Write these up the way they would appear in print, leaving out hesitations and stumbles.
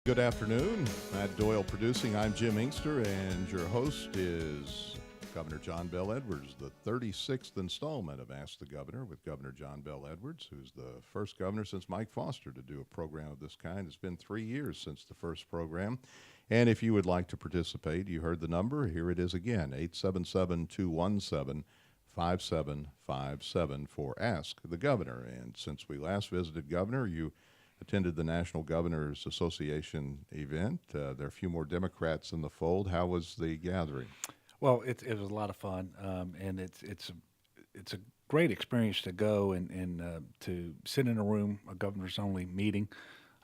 Good afternoon. Matt Doyle producing. I'm Jim Inkster, and your host is Governor John Bel Edwards, the 36th installment of Ask the Governor with Governor John Bel Edwards, who's the first governor since Mike Foster to do a program of this kind. It's been 3 years since the first program. And if you would like to participate, you heard the number. Here it is again, 877-217-5757 for Ask the Governor. And since we last visited Governor, you attended the National Governors Association event. There are a few more Democrats in the fold. How was the gathering? Well, it was a lot of fun, and it's a great experience to go and to sit in a room, a governor's only meeting,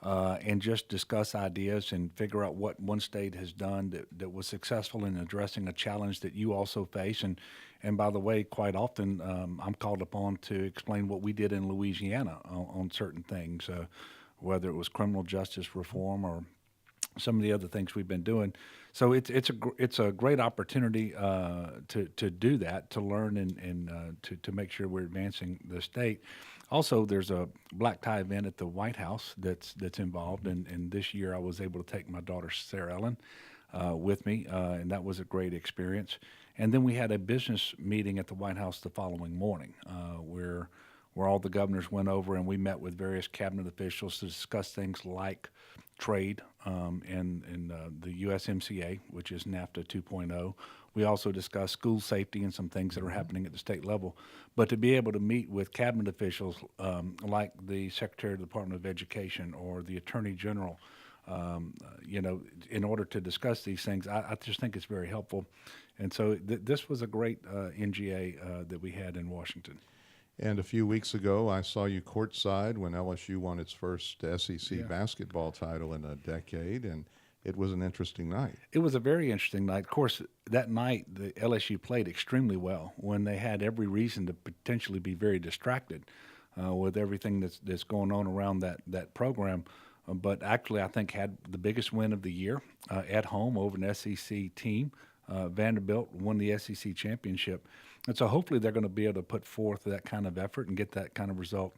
and just discuss ideas and figure out what one state has done that was successful in addressing a challenge that you also face. And by the way, quite often I'm called upon to explain what we did in Louisiana on certain things, whether it was criminal justice reform or some of the other things we've been doing. So it's a great opportunity to do that, to learn and to make sure we're advancing the state. Also, there's a black tie event at the White House that's involved, and this year I was able to take my daughter Sarah Ellen with me, and that was a great experience. And then we had a business meeting at the White House the following morning, where all the governors went over and we met with various cabinet officials to discuss things like trade and the USMCA, which is NAFTA 2.0. We also discussed school safety and some things that are happening at the state level. But to be able to meet with cabinet officials like the Secretary of the Department of Education or the Attorney General, in order to discuss these things, I just think it's very helpful. And so this was a great NGA that we had in Washington. And a few weeks ago, I saw you courtside when LSU won its first SEC basketball title in a decade, and it was an interesting night. It was a very interesting night. Of course, that night, the LSU played extremely well when they had every reason to potentially be very distracted with everything that's going on around that program. But actually, I think had the biggest win of the year at home over an SEC team. Vanderbilt won the SEC championship. And so hopefully they're going to be able to put forth that kind of effort and get that kind of result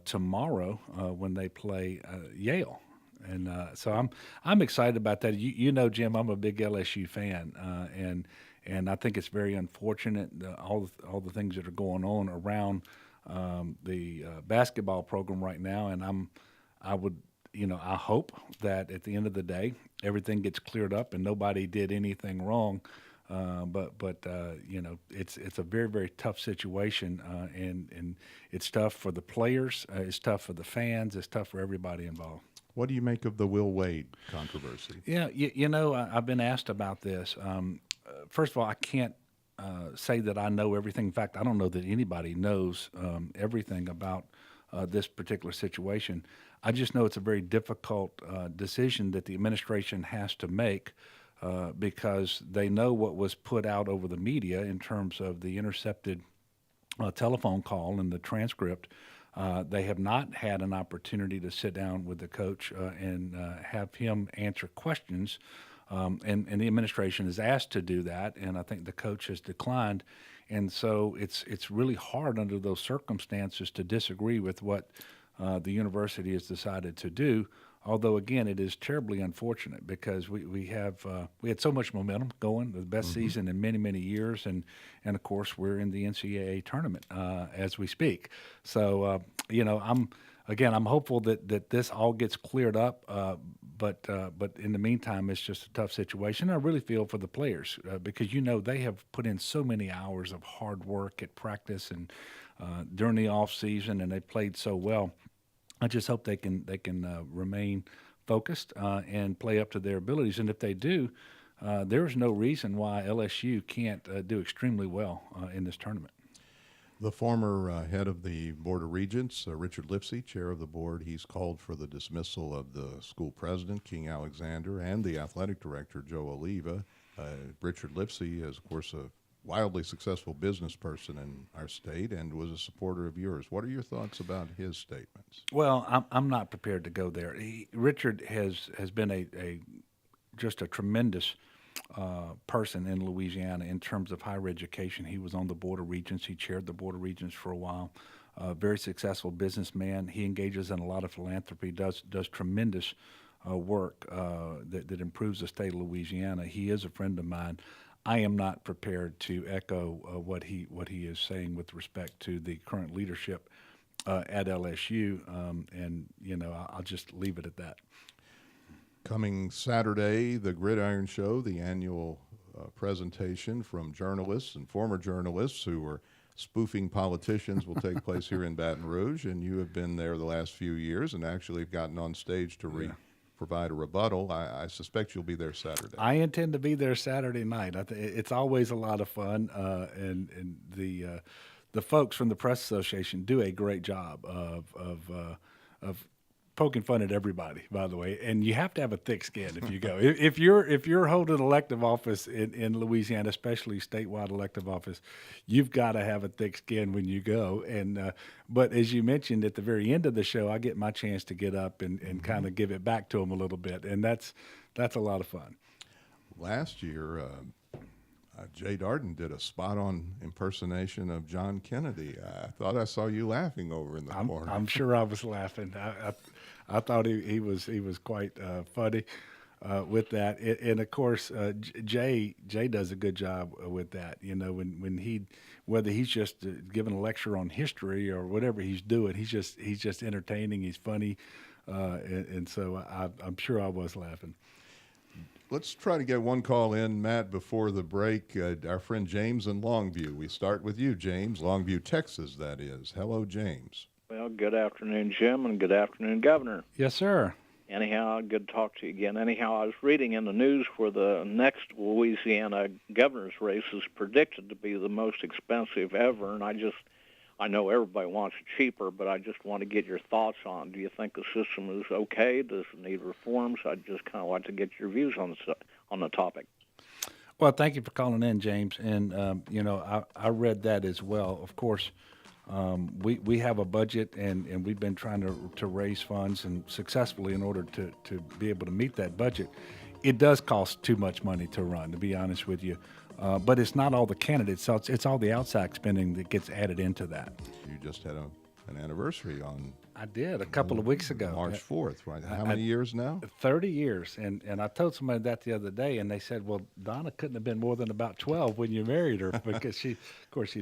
tomorrow when they play Yale. And so I'm excited about that. You know, Jim, I'm a big LSU fan, and I think it's very unfortunate all the things that are going on around the basketball program right now. And I hope that at the end of the day everything gets cleared up and nobody did anything wrong. But it's a very, very tough situation, and it's tough for the players, it's tough for the fans, it's tough for everybody involved. What do you make of the Will Wade controversy? Yeah, I've been asked about this. First of all, I can't say that I know everything. In fact, I don't know that anybody knows everything about this particular situation. I just know it's a very difficult decision that the administration has to make. Because they know what was put out over the media in terms of the intercepted telephone call and the transcript. They have not had an opportunity to sit down with the coach and have him answer questions. And the administration is asked to do that, and I think the coach has declined. And so it's really hard under those circumstances to disagree with what the university has decided to do. Although, again, it is terribly unfortunate because we had so much momentum going, the best season in many, many years, and of course we're in the NCAA tournament as we speak. So I'm hopeful that this all gets cleared up. But in the meantime, it's just a tough situation. I really feel for the players because they have put in so many hours of hard work at practice and during the off season, and they played so well. I just hope they can remain focused and play up to their abilities. And if they do, there is no reason why LSU can't do extremely well in this tournament. The former head of the Board of Regents, Richard Lipsey, chair of the board, he's called for the dismissal of the school president, King Alexander, and the athletic director, Joe Oliva. Richard Lipsey is, of course, a wildly successful business person in our state and was a supporter of yours. What are your thoughts about his statements? Well, I'm not prepared to go there. Richard has been just a tremendous person in Louisiana in terms of higher education. He was on the Board of Regents. He chaired the Board of Regents for a while. Very successful businessman. He engages in a lot of philanthropy, does tremendous work that improves the state of Louisiana. He is a friend of mine. I am not prepared to echo what he is saying with respect to the current leadership at LSU, and I'll just leave it at that. Coming Saturday, the Gridiron Show, the annual presentation from journalists and former journalists who were spoofing politicians, will take place here in Baton Rouge, and you have been there the last few years and actually have gotten on stage to provide a rebuttal. I suspect you'll be there Saturday. I intend to be there Saturday night. It's always a lot of fun, and the folks from the Press Association do a great job of poking fun at everybody, by the way. And you have to have a thick skin if you go. If you're holding elective office in Louisiana, especially statewide elective office, you've got to have a thick skin when you go. And but as you mentioned at the very end of the show, I get my chance to get up and kind of give it back to them a little bit, and that's a lot of fun. Last year, Jay Darden did a spot-on impersonation of John Kennedy. I thought I saw you laughing over in the corner. I'm sure I was laughing. I thought he was quite funny with that, and of course Jay does a good job with that. When whether he's just giving a lecture on history or whatever he's doing, he's just entertaining. He's funny, and so I'm sure I was laughing. Let's try to get one call in, Matt, before the break. Our friend James in Longview. We start with you, James. Longview, Texas, that is. Hello, James. Well, good afternoon, Jim, and good afternoon, Governor. Yes, sir. Anyhow, good to talk to you again. Anyhow, I was reading in the news where the next Louisiana governor's race is predicted to be the most expensive ever, and I know everybody wants it cheaper, but I just want to get your thoughts on it. Do you think the system is okay? Does it need reforms? I'd just kind of like to get your views on the topic. Well, thank you for calling in, James. And, I read that as well. Of course, we have a budget, and we've been trying to raise funds and successfully in order to be able to meet that budget. It does cost too much money to run, to be honest with you. But it's not all the candidates, so it's all the outside spending that gets added into that. You just had an anniversary on... I did, a couple of weeks ago. March 4th, right? How many years now? 30 years. And I told somebody that the other day, and they said, well, Donna couldn't have been more than about 12 when you married her, because she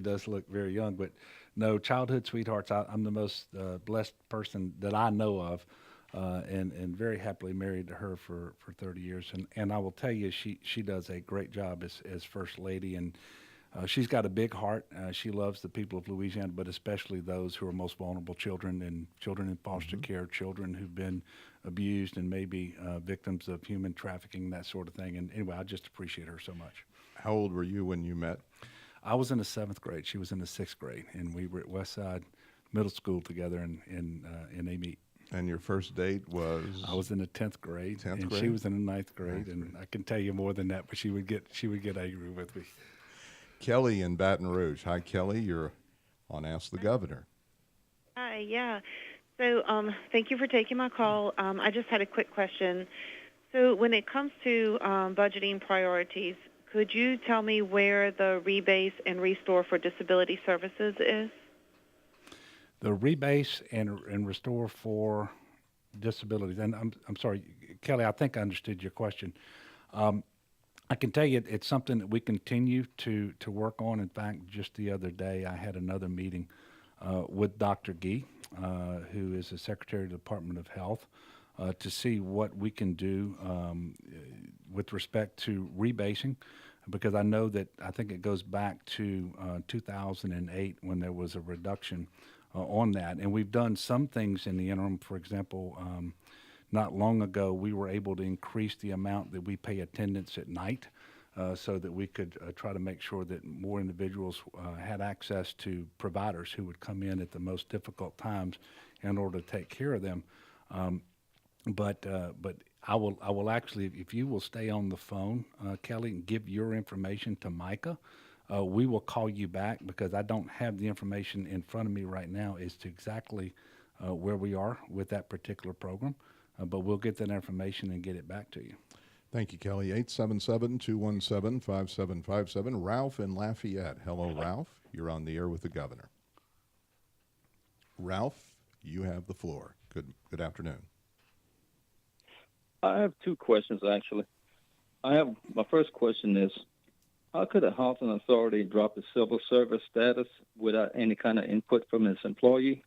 does look very young. But no, childhood sweethearts, I'm the most blessed person that I know of. And very happily married to her for 30 years. And I will tell you, she does a great job as First Lady, and she's got a big heart. She loves the people of Louisiana, but especially those who are most vulnerable, children in foster care, children who've been abused and maybe victims of human trafficking, that sort of thing. And anyway, I just appreciate her so much. How old were you when you met? I was in the 7th grade. She was in the 6th grade, and we were at Westside Middle School together in Amite. And your first date was? I was in the 10th grade, and she was in the 9th grade, and I can tell you more than that, but she would get angry with me. Kelly in Baton Rouge. Hi, Kelly. You're on Ask the Governor. Hi, yeah. So thank you for taking my call. I just had a quick question. So when it comes to budgeting priorities, could you tell me where the rebase and restore for disability services is? The rebase and restore for disabilities. And I'm sorry, Kelly, I think I understood your question. I can tell you it's something that we continue to work on. In fact, just the other day, I had another meeting with Dr. Gee, who is the Secretary of the Department of Health, to see what we can do with respect to rebasing, because I know that I think it goes back to 2008 when there was a reduction on that. And we've done some things in the interim. For example, not long ago, we were able to increase the amount that we pay attendants at night so that we could try to make sure that more individuals had access to providers who would come in at the most difficult times in order to take care of them. But I will actually, if you will stay on the phone, Kelly, and give your information to Micah, we will call you back, because I don't have the information in front of me right now as to exactly where we are with that particular program, but we'll get that information and get it back to you. Thank you, Kelly. 877-217-5757. Ralph in Lafayette. Hello, Ralph. You're on the air with the governor. Ralph, you have the floor. Good afternoon. I have two questions, actually. My first question is, how could a housing authority drop a civil service status without any kind of input from its employee?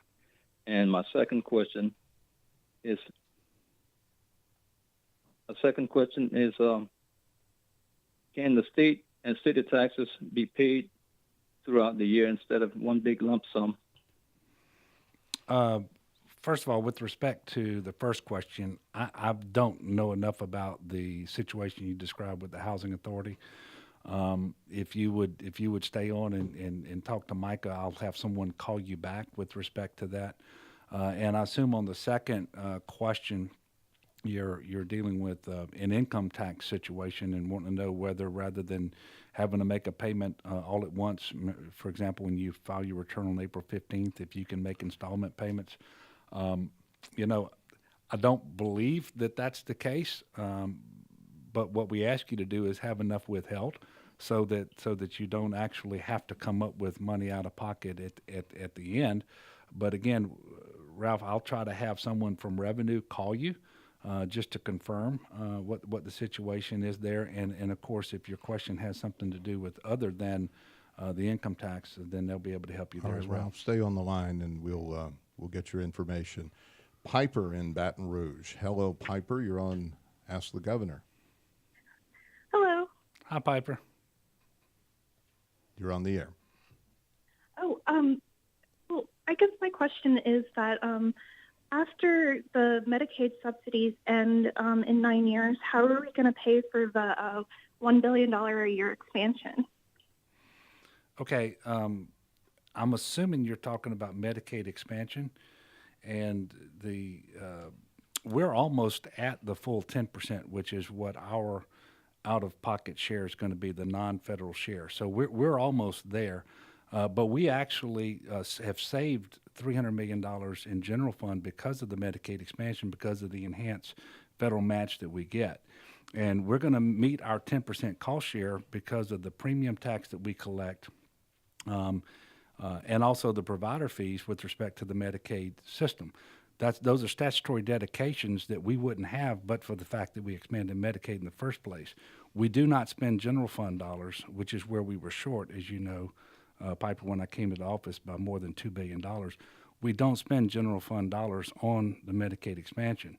And my second question is, can the state and city taxes be paid throughout the year instead of one big lump sum? First of all, with respect to the first question, I don't know enough about the situation you described with the housing authority. If you would stay on and talk to Micah, I'll have someone call you back with respect to that. And I assume on the second question, you're dealing with an income tax situation and wanting to know whether, rather than having to make a payment all at once, for example, when you file your return on April 15th, if you can make installment payments. I don't believe that that's the case. But what we ask you to do is have enough withheld so that you don't actually have to come up with money out of pocket at the end. But again, Ralph, I'll try to have someone from Revenue call you just to confirm what the situation is there. And of course, if your question has something to do with other than the income tax, then they'll be able to help you there All right, as well. Ralph, stay on the line, and we'll get your information. Piper in Baton Rouge. Hello, Piper. You're on Ask the Governor. Hello. Hi, Piper. You're on the air. Oh, well, I guess my question is that after the Medicaid subsidies end in 9 years, how are we going to pay for the $1 billion a year expansion? Okay, I'm assuming you're talking about Medicaid expansion, and we're almost at the full 10%, which is what our out-of-pocket share is going to be, the non-federal share. So we're almost there, but we actually have saved $300 million in general fund because of the Medicaid expansion, because of the enhanced federal match that we get. And we're going to meet our 10% cost share because of the premium tax that we collect, and also the provider fees with respect to the Medicaid system. Those are statutory dedications that we wouldn't have but for the fact that we expanded Medicaid in the first place. We do not spend general fund dollars, which is where we were short, as you know, Piper, when I came to the office, by more than $2 billion. We don't spend general fund dollars on the Medicaid expansion.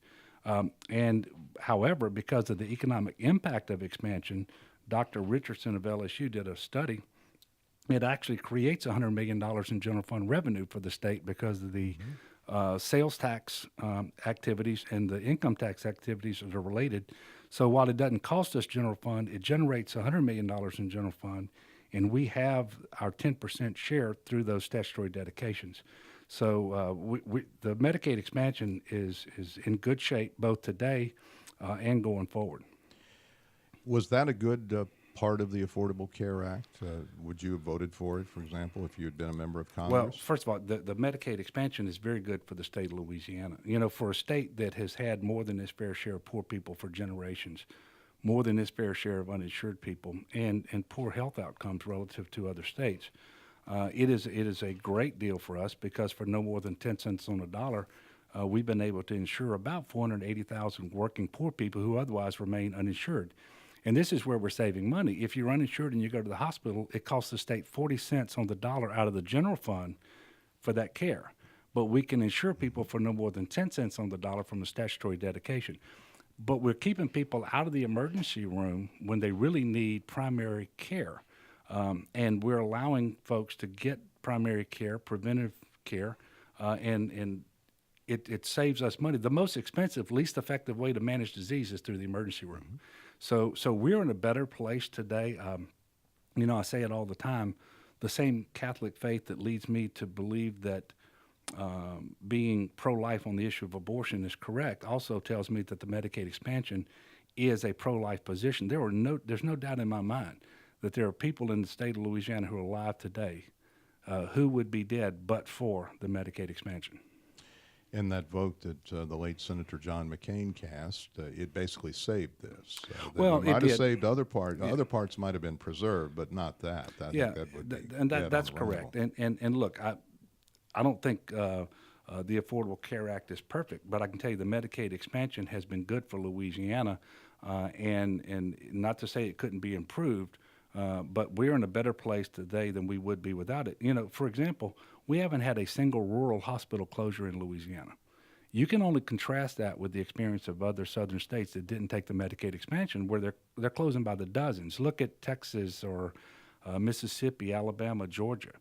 And however, because of the economic impact of expansion, Dr. Richardson of LSU did a study. It actually creates $100 million in general fund revenue for the state because of the sales tax activities and the income tax activities that are related. So while it doesn't cost us general fund, it generates $100 million in general fund, and we have our 10% share through those statutory dedications. So the Medicaid expansion is in good shape both today and going forward. Was that a good part of the Affordable Care Act? Would you have voted for it, for example, if you had been a member of Congress? Well, first of all, the Medicaid expansion is very good for the state of Louisiana. You know, for a state that has had more than its fair share of poor people for generations, more than its fair share of uninsured people, and poor health outcomes relative to other states, it is a great deal for us because for no more than 10 cents on the dollar, we've been able to insure about 480,000 working poor people who otherwise remain uninsured. And this is where we're saving money. If you're uninsured and you go to the hospital, it costs the state 40 cents on the dollar out of the general fund for that care. But we can insure people for no more than 10 cents on the dollar from the statutory dedication. But we're keeping people out of the emergency room when they really need primary care. And we're allowing folks to get primary care, preventive care, and it saves us money. The most expensive, least effective way to manage disease is through the emergency room. Mm-hmm. So we're in a better place today. You know, I say it all the time. The same Catholic faith that leads me to believe that being pro-life on the issue of abortion is correct also tells me that the Medicaid expansion is a pro-life position. There's no doubt in my mind that there are people in the state of Louisiana who are alive today who would be dead but for the Medicaid expansion. In that vote that the late Senator John McCain cast, it basically saved this. Well, it might it have did. saved other parts. Yeah. Other parts might have been preserved, but not that. That's correct. And look, I don't think the Affordable Care Act is perfect, but I can tell you the Medicaid expansion has been good for Louisiana, and not to say it couldn't be improved, but we're in a better place today than we would be without it. You know, for example, we haven't had a single rural hospital closure in Louisiana. You can only contrast that with the experience of other southern states that didn't take the Medicaid expansion, where they're closing by the dozens. Look at Texas or Mississippi, Alabama, Georgia.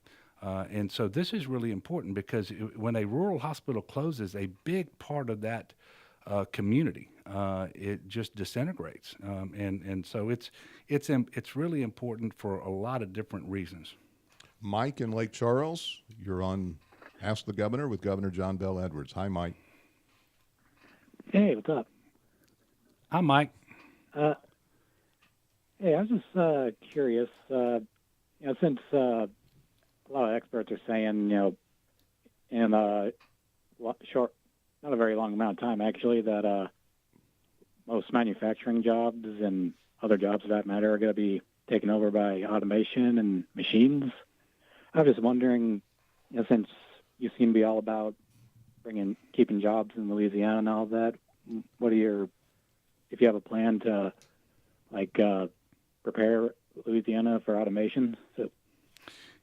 And so this is really important because when a rural hospital closes, a big part of that community it just disintegrates, and so it's really important for a lot of different reasons. Mike in Lake Charles, you're on Ask the Governor with Governor John Bell Edwards. Hi, Mike. Hey, what's up? Hi, Mike. Hey, I was just curious. Since a lot of experts are saying, in a short, not a very long amount of time, actually, that most manufacturing jobs and other jobs, for that matter, are going to be taken over by automation and machines. I was just wondering, since you seem to be all about keeping jobs in Louisiana and all that, if you have a plan to prepare Louisiana for automation?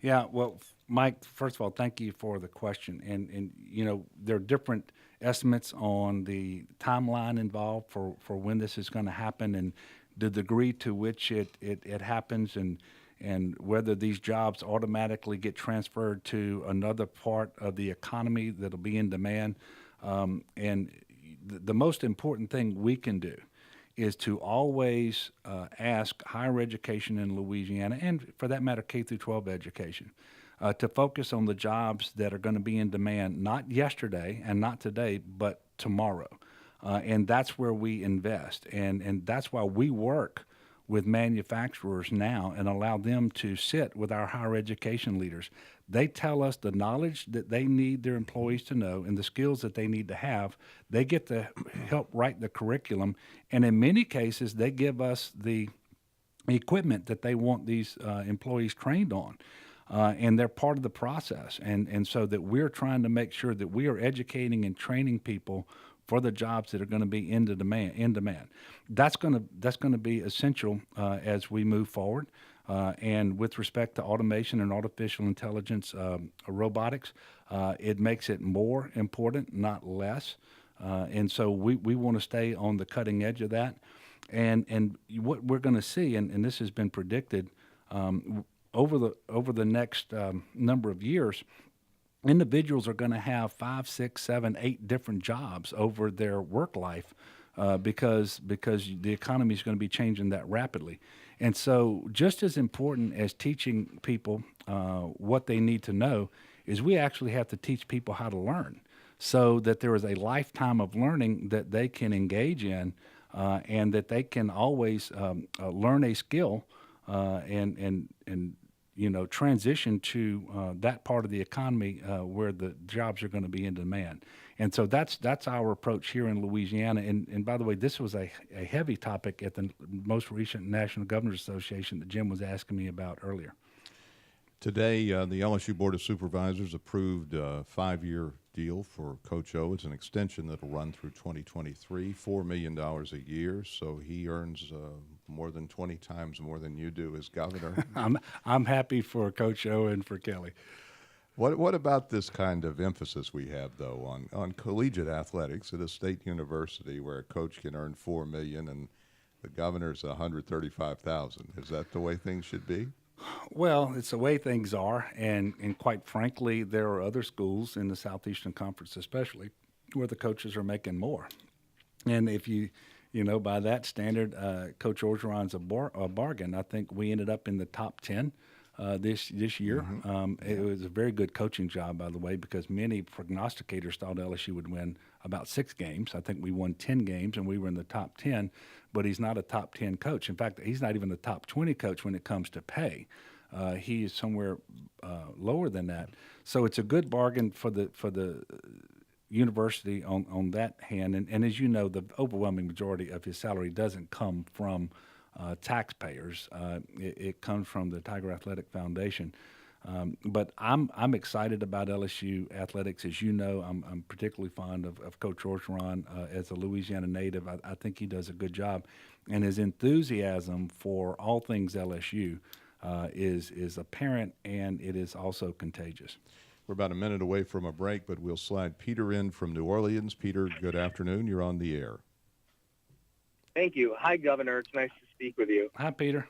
Yeah, well, Mike, first of all, thank you for the question. And there are different estimates on the timeline involved for when this is going to happen and the degree to which it happens and whether these jobs automatically get transferred to another part of the economy that'll be in demand. And the most important thing we can do is to always ask higher education in Louisiana, and for that matter, K through 12 education, to focus on the jobs that are going to be in demand, not yesterday and not today, but tomorrow. And that's where we invest. And that's why we work with manufacturers now and allow them to sit with our higher education leaders. They tell us the knowledge that they need their employees to know and the skills that they need to have. They get to help write the curriculum. And in many cases, they give us the equipment that they want these employees trained on. And they're part of the process. And so that we're trying to make sure that we are educating and training people for the jobs that are going to be in demand. That's going to be essential as we move forward. And with respect to automation and artificial intelligence, robotics, it makes it more important, not less. And so we want to stay on the cutting edge of that. And what we're going to see, and this has been predicted over the next number of years, individuals are going to have 5, 6, 7, 8 different jobs over their work life because the economy is going to be changing that rapidly. And so just as important as teaching people what they need to know is we actually have to teach people how to learn so that there is a lifetime of learning that they can engage in and that they can always learn a skill and transition to that part of the economy where the jobs are going to be in demand. And so that's our approach here in Louisiana. And by the way, this was a heavy topic at the most recent National Governors Association that Jim was asking me about earlier. Today, the LSU Board of Supervisors approved a 5-year deal for Coach O. It's an extension that will run through 2023, $4 million a year. So he earns more than 20 times more than you do as governor. I'm happy for Coach O and for Kelly. What about this kind of emphasis we have, though, on collegiate athletics at a state university where a coach can earn $4 million and the governor's $135,000? Is that the way things should be? Well, it's the way things are, and quite frankly, there are other schools in the Southeastern Conference especially where the coaches are making more. And if by that standard, Coach Orgeron's a bargain. I think we ended up in the top 10 this year. Mm-hmm. It was a very good coaching job, by the way, because many prognosticators thought LSU would win about 6 games. I think we won 10 games, and we were in the top 10. But he's not a top 10 coach. In fact, he's not even the top 20 coach when it comes to pay. He is somewhere lower than that. So it's a good bargain for the university on that hand. And as you know, the overwhelming majority of his salary doesn't come from taxpayers. It comes from the Tiger Athletic Foundation. But I'm excited about LSU athletics. As you know, I'm particularly fond of Coach Orgeron as a Louisiana native. I think he does a good job, and his enthusiasm for all things LSU is apparent, and it is also contagious. We're about a minute away from a break, but we'll slide Peter in from New Orleans. Peter, good afternoon. You're on the air. Thank you. Hi, Governor. It's nice to speak with you. Hi, Peter.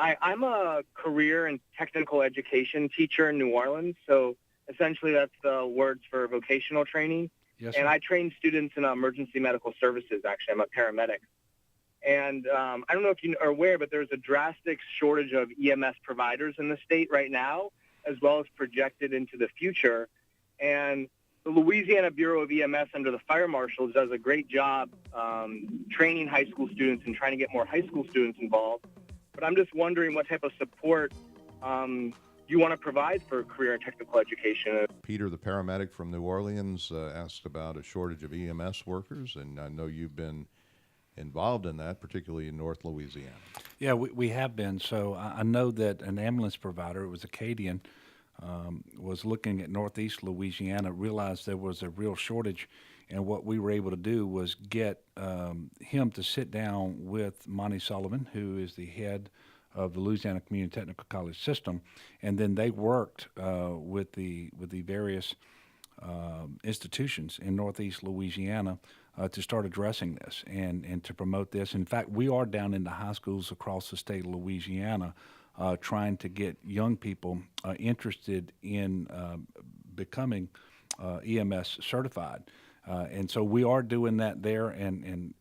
I'm a career and technical education teacher in New Orleans, so essentially that's the words for vocational training. Yes, and sir. I train students in emergency medical services, actually. I'm a paramedic. And I don't know if you are aware, but there's a drastic shortage of EMS providers in the state right now, as well as projected into the future. And the Louisiana Bureau of EMS under the fire marshals does a great job training high school students and trying to get more high school students involved. But I'm just wondering what type of support you want to provide for career and technical education. Peter, the paramedic from New Orleans, asked about a shortage of EMS workers, and I know you've been involved in that, particularly in North Louisiana. Yeah, we have been. So I know that an ambulance provider, it was Acadian, was looking at Northeast Louisiana, realized there was a real shortage, and what we were able to do was get him to sit down with Monty Sullivan, who is the head of the Louisiana Community Technical College system, and then they worked with the various institutions in Northeast Louisiana to start addressing this and to promote this. In fact, we are down in the high schools across the state of Louisiana trying to get young people interested in becoming EMS certified. And so we are doing that there, and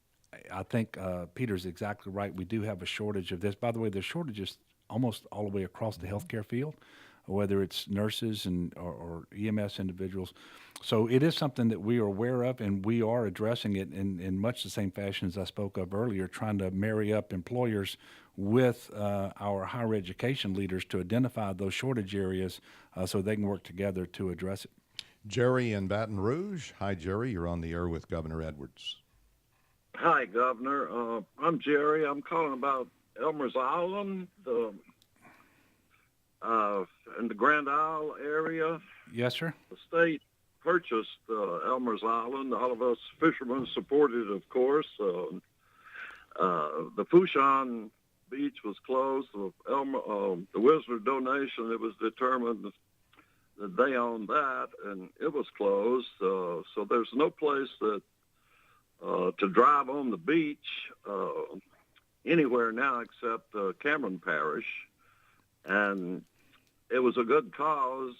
I think Peter's exactly right. We do have a shortage of this. By the way, there's shortages almost all the way across the healthcare field, whether it's nurses or EMS individuals. So it is something that we are aware of, and we are addressing it in much the same fashion as I spoke of earlier, trying to marry up employers with our higher education leaders to identify those shortage areas so they can work together to address it. Jerry in Baton Rouge. Hi, Jerry. You're on the air with Governor Edwards. Hi, Governor. I'm Jerry. I'm calling about Elmers Island, in the Grand Isle area. Yes, sir. The state purchased Elmers Island. All of us fishermen supported, of course. The Fouchon Beach was closed. The Whistler donation, it was determined that they owned that, and it was closed. So there's no place that to drive on the beach anywhere now except Cameron Parish. And it was a good cause.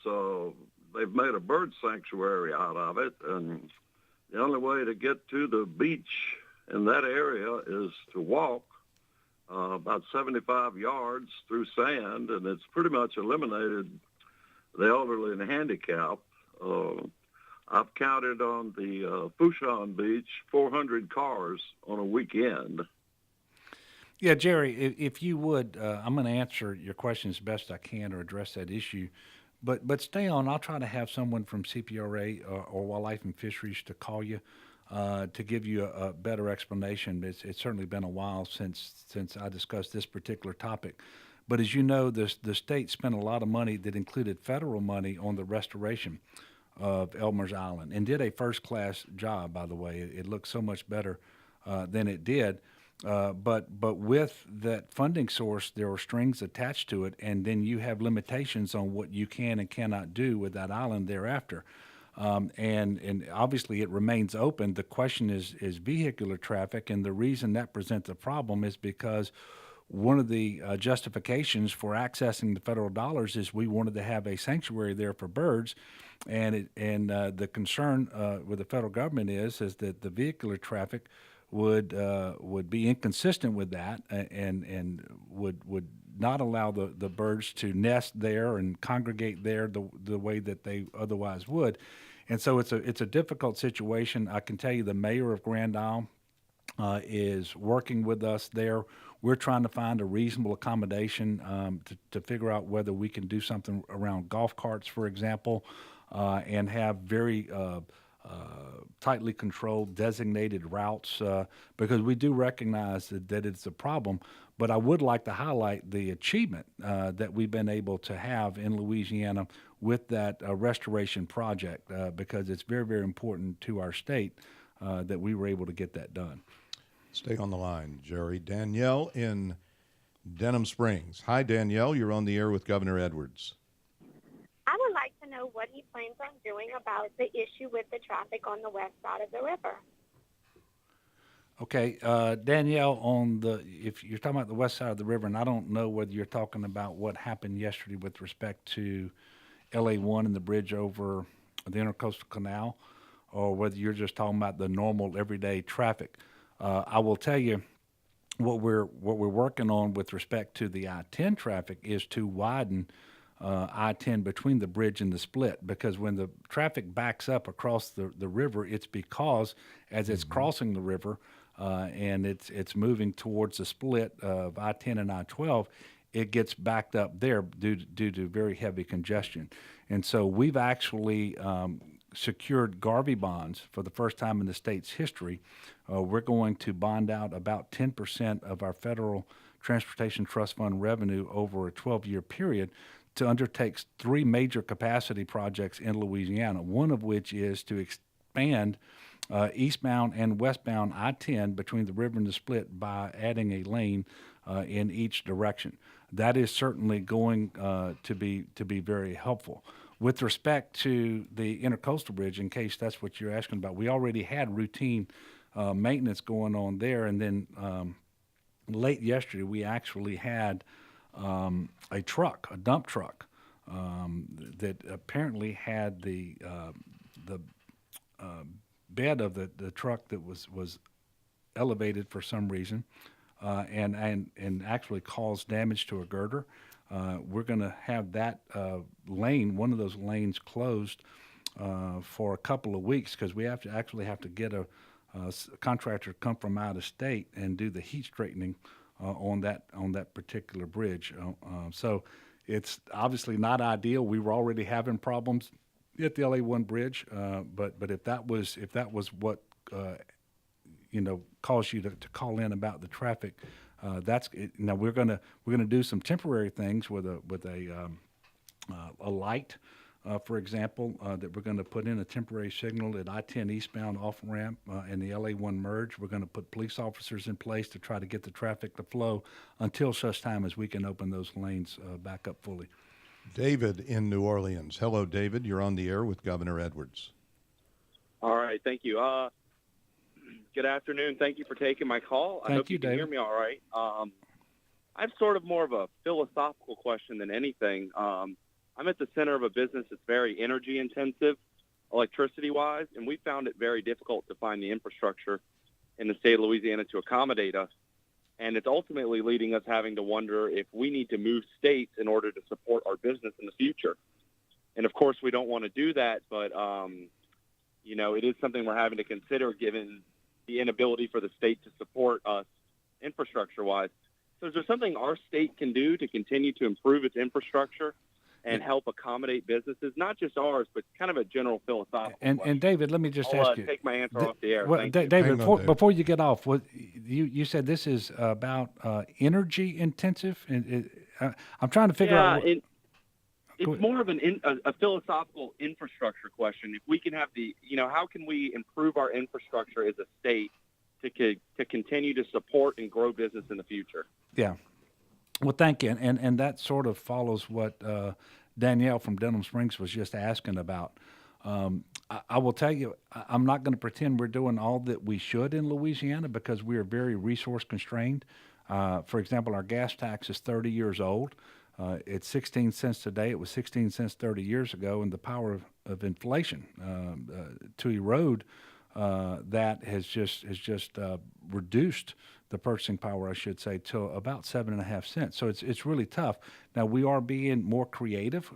They've made a bird sanctuary out of it, and the only way to get to the beach in that area is to walk about 75 yards through sand, and it's pretty much eliminated the elderly and handicapped. I've counted on the Fouchon Beach 400 cars on a weekend. Yeah, Jerry, if you would, I'm going to answer your question as best I can or address that issue. But stay on. I'll try to have someone from CPRA or Wildlife and Fisheries to call you to give you a better explanation. It's certainly been a while since I discussed this particular topic. But as you know, the state spent a lot of money that included federal money on the restoration of Elmers Island and did a first-class job, by the way. It looked so much better than it did. But with that funding source, there are strings attached to it, and then you have limitations on what you can and cannot do with that island thereafter. And obviously it remains open. The question is vehicular traffic, and the reason that presents a problem is because one of the justifications for accessing the federal dollars is we wanted to have a sanctuary there for birds, and the concern with the federal government is that the vehicular traffic would be inconsistent with that and would not allow the birds to nest there and congregate there the way that they otherwise would. And so it's a difficult situation. I can tell you the mayor of Grand Isle is working with us there. We're trying to find a reasonable accommodation to figure out whether we can do something around golf carts, for example, and have very tightly controlled, designated routes, because we do recognize that it's a problem. But I would like to highlight the achievement that we've been able to have in Louisiana with that restoration project, because it's very, very important to our state that we were able to get that done. Stay on the line, Jerry. Danielle in Denham Springs. Hi, Danielle. You're on the air with Governor Edwards. I would like to know what he plans on doing about the issue with the traffic on the west side of the river. Okay, Danielle, if you're talking about the west side of the river, and I don't know whether you're talking about what happened yesterday with respect to LA1 and the bridge over the Intercoastal Canal, or whether you're just talking about the normal everyday traffic. I will tell you what we're working on with respect to the I-10 traffic is to widen I-10 between the bridge and the split, because when the traffic backs up across the river, it's because as it's crossing the river and it's moving towards the split of I-10 and I-12, it gets backed up there due to very heavy congestion. And so we've actually secured Garvey bonds for the first time in the state's history. We're going to bond out about 10% of our federal Transportation Trust Fund revenue over a 12-year period to undertake 3 major capacity projects in Louisiana, one of which is to expand eastbound and westbound I-10 between the river and the split by adding a lane in each direction. That is certainly going to be very helpful. With respect to the Intercoastal Bridge, in case that's what you're asking about, we already had routine maintenance going on there, and then late yesterday we actually had a dump truck, that apparently had the bed of the truck that was elevated for some reason, and actually caused damage to a girder. We're going to have that one of those lanes closed for a couple of weeks, because we have to get a contractor to come from out of state and do the heat straightening on that particular bridge. So it's obviously not ideal. We were already having problems at the LA1 bridge, but if that was what caused you to call in about the traffic, that's it. Now we're gonna do some temporary things with a light, for example, that we're going to put in a temporary signal at I-10 eastbound off ramp and the LA1 merge. We're going to put police officers in place to try to get the traffic to flow until such time as we can open those lanes back up fully. David in New Orleans. Hello, David. You're on the air with Governor Edwards. All right. Thank you. Good afternoon. Thank you for taking my call. I hope you can hear me all right. I have sort of more of a philosophical question than anything. I'm at the center of a business that's very energy intensive, electricity-wise, and we found it very difficult to find the infrastructure in the state of Louisiana to accommodate us. And it's ultimately leading us having to wonder if we need to move states in order to support our business in the future. And, of course, we don't want to do that, but, it is something we're having to consider given the inability for the state to support us infrastructure-wise. So is there something our state can do to continue to improve its infrastructure and help accommodate businesses, not just ours, but kind of a general philosophical question? And David, let me just ask you. Take my answer off the air. Well, David, before you get off, you said this is about energy intensive, and I'm trying to figure out. It's more of a philosophical infrastructure question. If we can have how can we improve our infrastructure as a state to continue to support and grow business in the future? Yeah. Well, thank you. And that sort of follows what Danielle from Denham Springs was just asking about. I will tell you, I'm not going to pretend we're doing all that we should in Louisiana because we are very resource constrained. For example, our gas tax is 30 years old. It's 16 cents today. It was 16 cents 30 years ago, and the power of inflation to erode that has just reduced the purchasing power, I should say, to about 7.5 cents. So it's really tough. Now we are being more creative.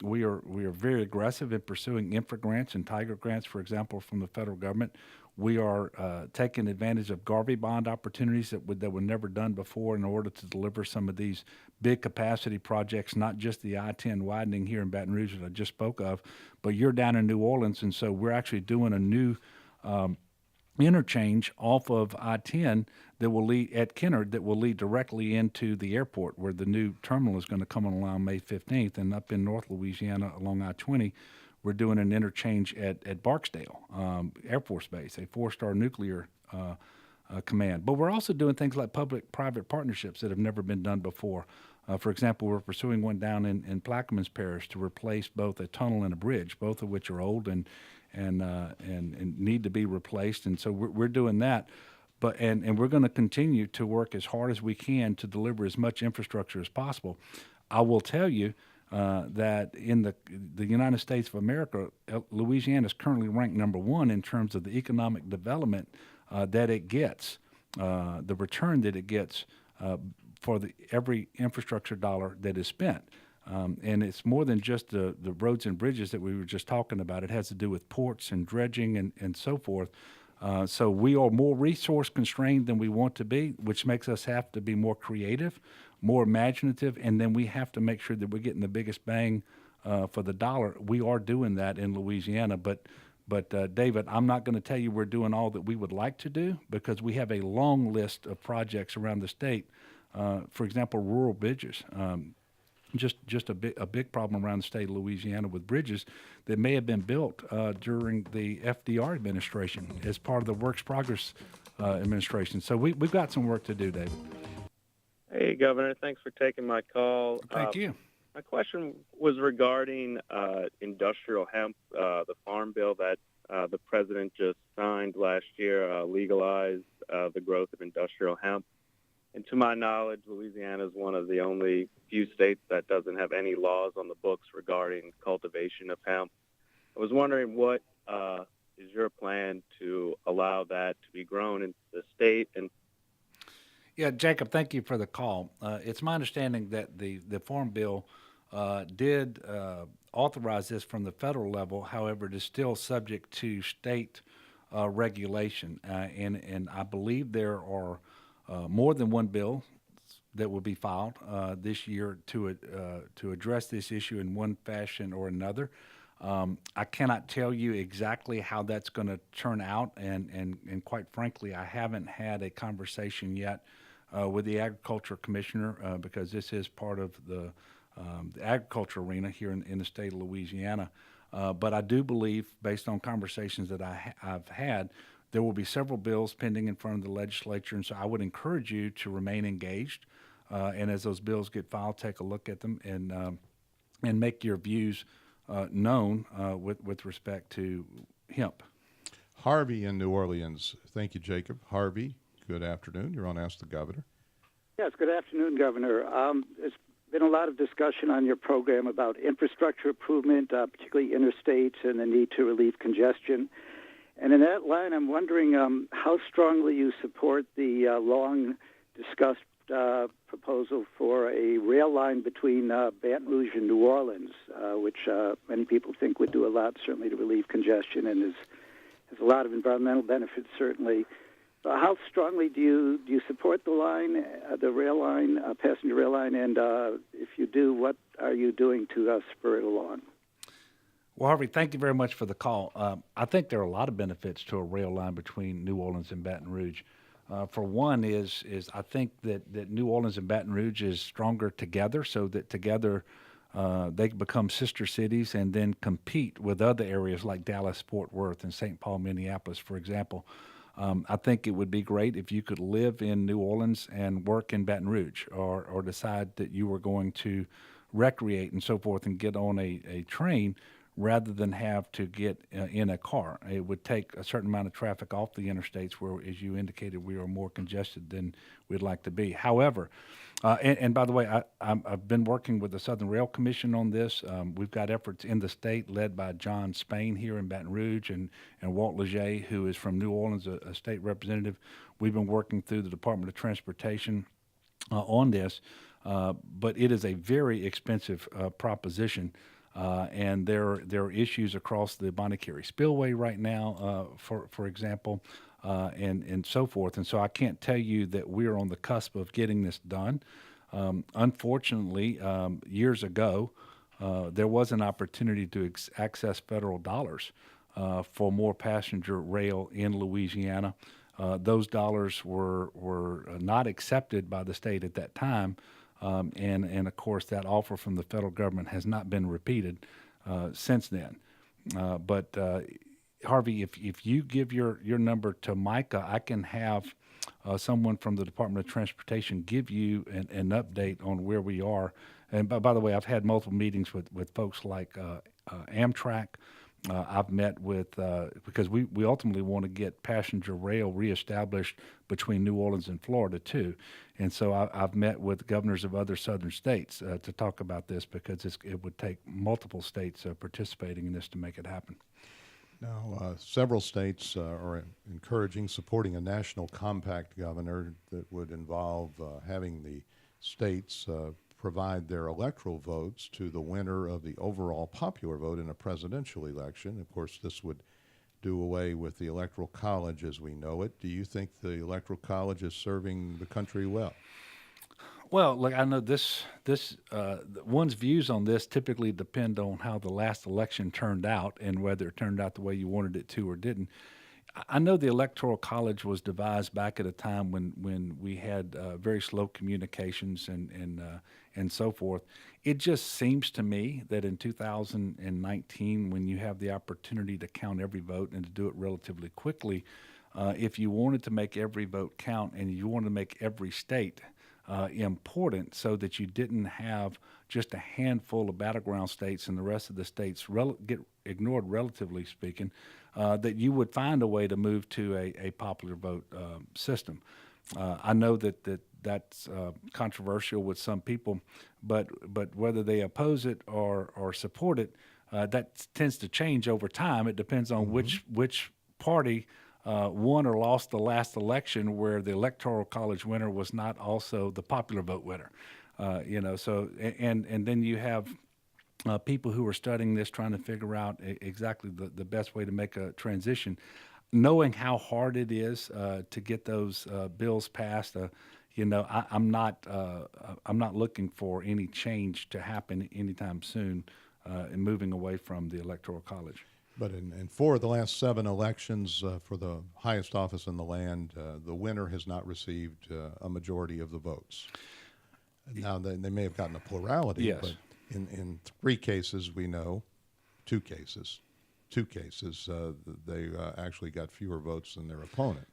We are very aggressive in pursuing infra grants and Tiger grants, for example, from the federal government. We are taking advantage of Garvey bond opportunities that were never done before in order to deliver some of these big capacity projects, not just the I-10 widening here in Baton Rouge that I just spoke of, but you're down in New Orleans, and so we're actually doing a new interchange off of I-10 that will lead at Kennard that will lead directly into the airport where the new terminal is going to come on May 15th. And up in North Louisiana along I-20, we're doing an interchange at Barksdale Air Force Base, a 4-star nuclear command. But we're also doing things like public-private partnerships that have never been done before. For example, we're pursuing one down in Plaquemines Parish to replace both a tunnel and a bridge, both of which are old and need to be replaced. And so we're doing that. And we're going to continue to work as hard as we can to deliver as much infrastructure as possible. I will tell you that in the United States of America, Louisiana is currently ranked number 1 in terms of the economic development that it gets, the return that it gets for every infrastructure dollar that is spent. And it's more than just the roads and bridges that we were just talking about. It has to do with ports and dredging and so forth. So we are more resource constrained than we want to be, which makes us have to be more creative, more imaginative, and then we have to make sure that we're getting the biggest bang for the dollar. We are doing that in Louisiana, but David, I'm not going to tell you we're doing all that we would like to do because we have a long list of projects around the state. For example, rural bridges. Just a big problem around the state of Louisiana with bridges that may have been built during the FDR administration as part of the Works Progress administration. So we've got some work to do, David. Hey, Governor, thanks for taking my call. Thank you. My question was regarding industrial hemp, the farm bill that the president just signed last year, legalized the growth of industrial hemp. And to my knowledge, Louisiana is one of the only few states that doesn't have any laws on the books regarding cultivation of hemp. I was wondering what is your plan to allow that to be grown in the state? And yeah, Jacob, thank you for the call. It's my understanding that the Farm Bill did authorize this from the federal level. However, it is still subject to state regulation. And I believe there are more than one bill that will be filed this year to address this issue in one fashion or another. I cannot tell you exactly how that's going to turn out, and quite frankly, I haven't had a conversation yet with the Agriculture Commissioner because this is part of the agriculture arena here in the state of Louisiana. But I do believe, based on conversations that I've had, there will be several bills pending in front of the legislature, and so I would encourage you to remain engaged. And as those bills get filed, take a look at them and make your views known with respect to hemp. Harvey in New Orleans. Thank you, Jacob. Harvey, good afternoon. You're on Ask the Governor. Yes, good afternoon, Governor. There's been a lot of discussion on your program about infrastructure improvement, particularly interstates, and the need to relieve congestion. And in that line, I'm wondering how strongly you support the long-discussed proposal for a rail line between Baton Rouge and New Orleans, which many people think would do a lot, certainly, to relieve congestion, and has a lot of environmental benefits, certainly. How strongly do you support the line, the rail line, passenger rail line, and if you do, what are you doing to spur it along? Well, Harvey, thank you very much for the call. I think there are a lot of benefits to a rail line between New Orleans and Baton Rouge. For one is I think that New Orleans and Baton Rouge is stronger together, so that together they become sister cities and then compete with other areas like Dallas, Fort Worth, and St. Paul, Minneapolis, for example. I think it would be great if you could live in New Orleans and work in Baton Rouge, or decide that you were going to recreate and so forth and get on a train rather than have to get in a car. It would take a certain amount of traffic off the interstates where, as you indicated, we are more congested than we'd like to be. However, and by the way, I've been working with the Southern Rail Commission on this. We've got efforts in the state led by John Spain here in Baton Rouge and Walt Leger, who is from New Orleans, a state representative. We've been working through the Department of Transportation on this, but it is a very expensive proposition. And there are issues across the Bonnet Carré Spillway right now, for example, and so forth. And so I can't tell you that we're on the cusp of getting this done. Unfortunately, years ago, there was an opportunity to access federal dollars for more passenger rail in Louisiana. Those dollars were not accepted by the state at that time, and of course that offer from the federal government has not been repeated since then. But Harvey, if you give your number to Micah, I can have someone from the Department of Transportation give you an update on where we are. And by the way, I've had multiple meetings with folks like Amtrak. I've met with, because we ultimately want to get passenger rail reestablished between New Orleans and Florida too. And so I've met with governors of other southern states to talk about this, because it would take multiple states participating in this to make it happen. Now, several states are supporting a national compact, Governor, that would involve having the states provide their electoral votes to the winner of the overall popular vote in a presidential election. Of course, this would do away with the Electoral College as we know it. Do you think the Electoral College is serving the country well? Well, look, I know one's views on this typically depend on how the last election turned out and whether it turned out the way you wanted it to or didn't. I know the Electoral College was devised back at a time when we had very slow communications and so forth. It just seems to me that in 2019, when you have the opportunity to count every vote and to do it relatively quickly, if you wanted to make every vote count and you wanted to make every state important so that you didn't have just a handful of battleground states and the rest of the states get ignored, relatively speaking, that you would find a way to move to a popular vote system. I know that's controversial with some people, but whether they oppose it or support it, that tends to change over time. It depends on which party won or lost the last election, where the Electoral College winner was not also the popular vote winner. So and then you have people who are studying this, trying to figure out exactly the best way to make a transition, knowing how hard it is to get those bills passed. I'm not looking for any change to happen anytime soon in moving away from the Electoral College. But in 4 of the last 7 elections for the highest office in the land, the winner has not received a majority of the votes. Now, they may have gotten a plurality, yes. But in 3 cases, we know, 2 cases, they actually got fewer votes than their opponent.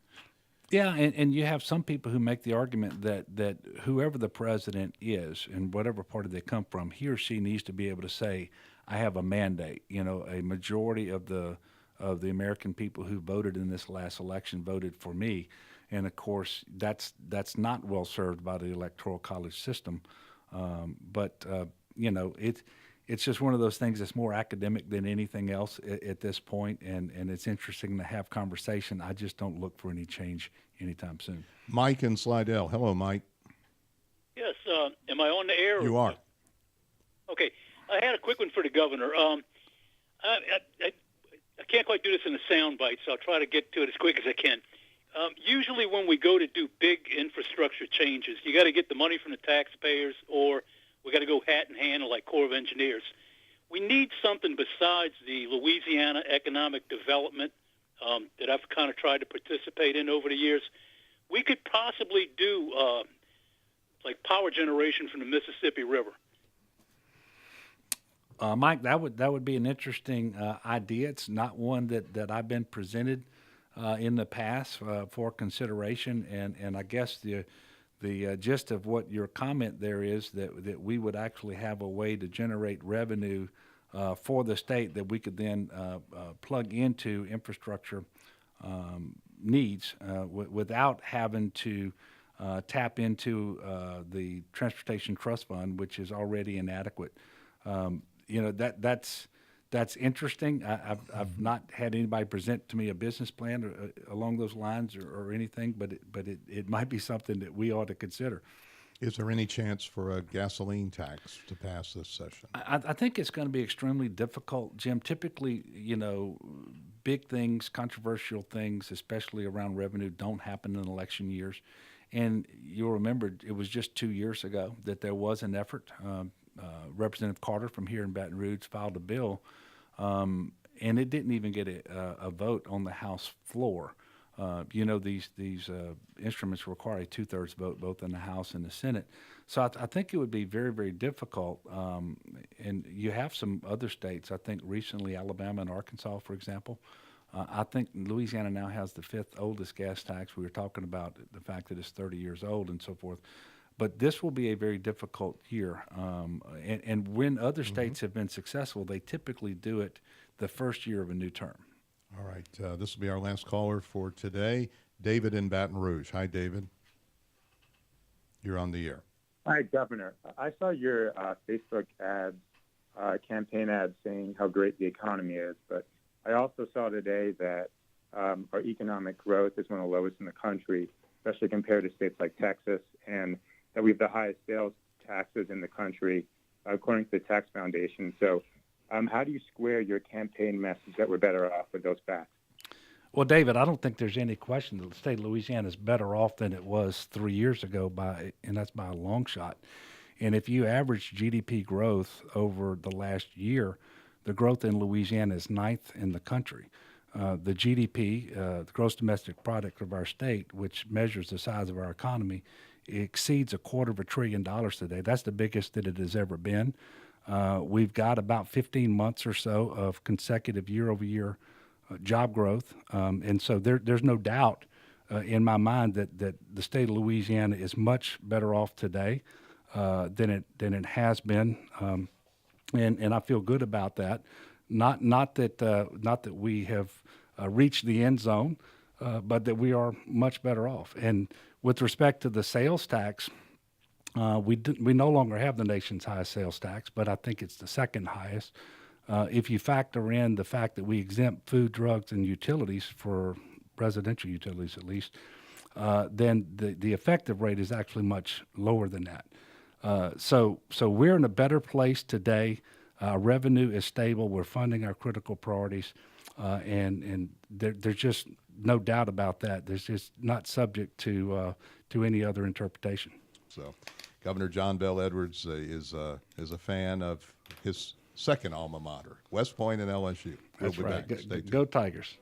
Yeah, and you have some people who make the argument that whoever the president is and whatever party they come from, he or she needs to be able to say, I have a mandate. A majority of the American people who voted in this last election voted for me. And of course, that's not well served by the Electoral College system. It's just one of those things that's more academic than anything else at this point, and it's interesting to have conversation. I just don't look for any change anytime soon. Mike in Slidell. Hello, Mike. Yes. Am I on the air? You are. Okay. I had a quick one for the governor. I can't quite do this in a sound bite, so I'll try to get to it as quick as I can. Usually when we go to do big infrastructure changes, you got to get the money from the taxpayers, or we got to go hat in hand like Corps of Engineers. We need something besides the Louisiana economic development that I've kind of tried to participate in over the years. We could possibly do like power generation from the Mississippi River. Mike, that would be an interesting idea. It's not one that I've been presented in the past for consideration, and I guess the gist of what your comment there is that we would actually have a way to generate revenue for the state that we could then plug into infrastructure needs without having to tap into the Transportation Trust Fund, which is already inadequate. That's interesting. I've not had anybody present to me a business plan along those lines or anything, but it might be something that we ought to consider. Is there any chance for a gasoline tax to pass this session? I think it's going to be extremely difficult, Jim. Typically, big things, controversial things, especially around revenue, don't happen in election years. And you'll remember it was just 2 years ago that there was an effort. Representative Carter from here in Baton Rouge filed a bill, and it didn't even get a vote on the House floor. These instruments require a 2/3 vote both in the House and the Senate. So I think it would be very, very difficult. And you have some other states, I think recently Alabama and Arkansas, for example. I think Louisiana now has the 5th oldest gas tax. We were talking about the fact that it's 30 years old and so forth. But this will be a very difficult year. And when other states have been successful, they typically do it the first year of a new term. All right. This will be our last caller for today. David in Baton Rouge. Hi, David. You're on the air. Hi, Governor. I saw your Facebook ads, campaign ads saying how great the economy is, but I also saw today that our economic growth is one of the lowest in the country, especially compared to states like Texas, and that we have the highest sales taxes in the country, according to the Tax Foundation. So how do you square your campaign message that we're better off with those facts? Well, David, I don't think there's any question that the state of Louisiana is better off than it was 3 years ago, and that's by a long shot. And if you average GDP growth over the last year, the growth in Louisiana is 9th in the country. The GDP, the gross domestic product of our state, which measures the size of our economy, exceeds $250 billion today. That's the biggest that it has ever been. We've got about 15 months or so of consecutive year-over-year job growth, and so there's no doubt in my mind that the state of Louisiana is much better off today than it has been, and I feel good about that. Not that we have reached the end zone, but that we are much better off. And with respect to the sales tax, we no longer have the nation's highest sales tax, but I think it's the second highest. If you factor in the fact that we exempt food, drugs, and utilities for residential utilities at least, then the effective rate is actually much lower than that. So we're in a better place today. Revenue is stable. We're funding our critical priorities, and there's just no doubt about that. There's just not subject to any other interpretation. So, Governor John Bel Edwards is a fan of his second alma mater, West Point and LSU. That's We'll be right. back. Stay tuned. Go Tigers.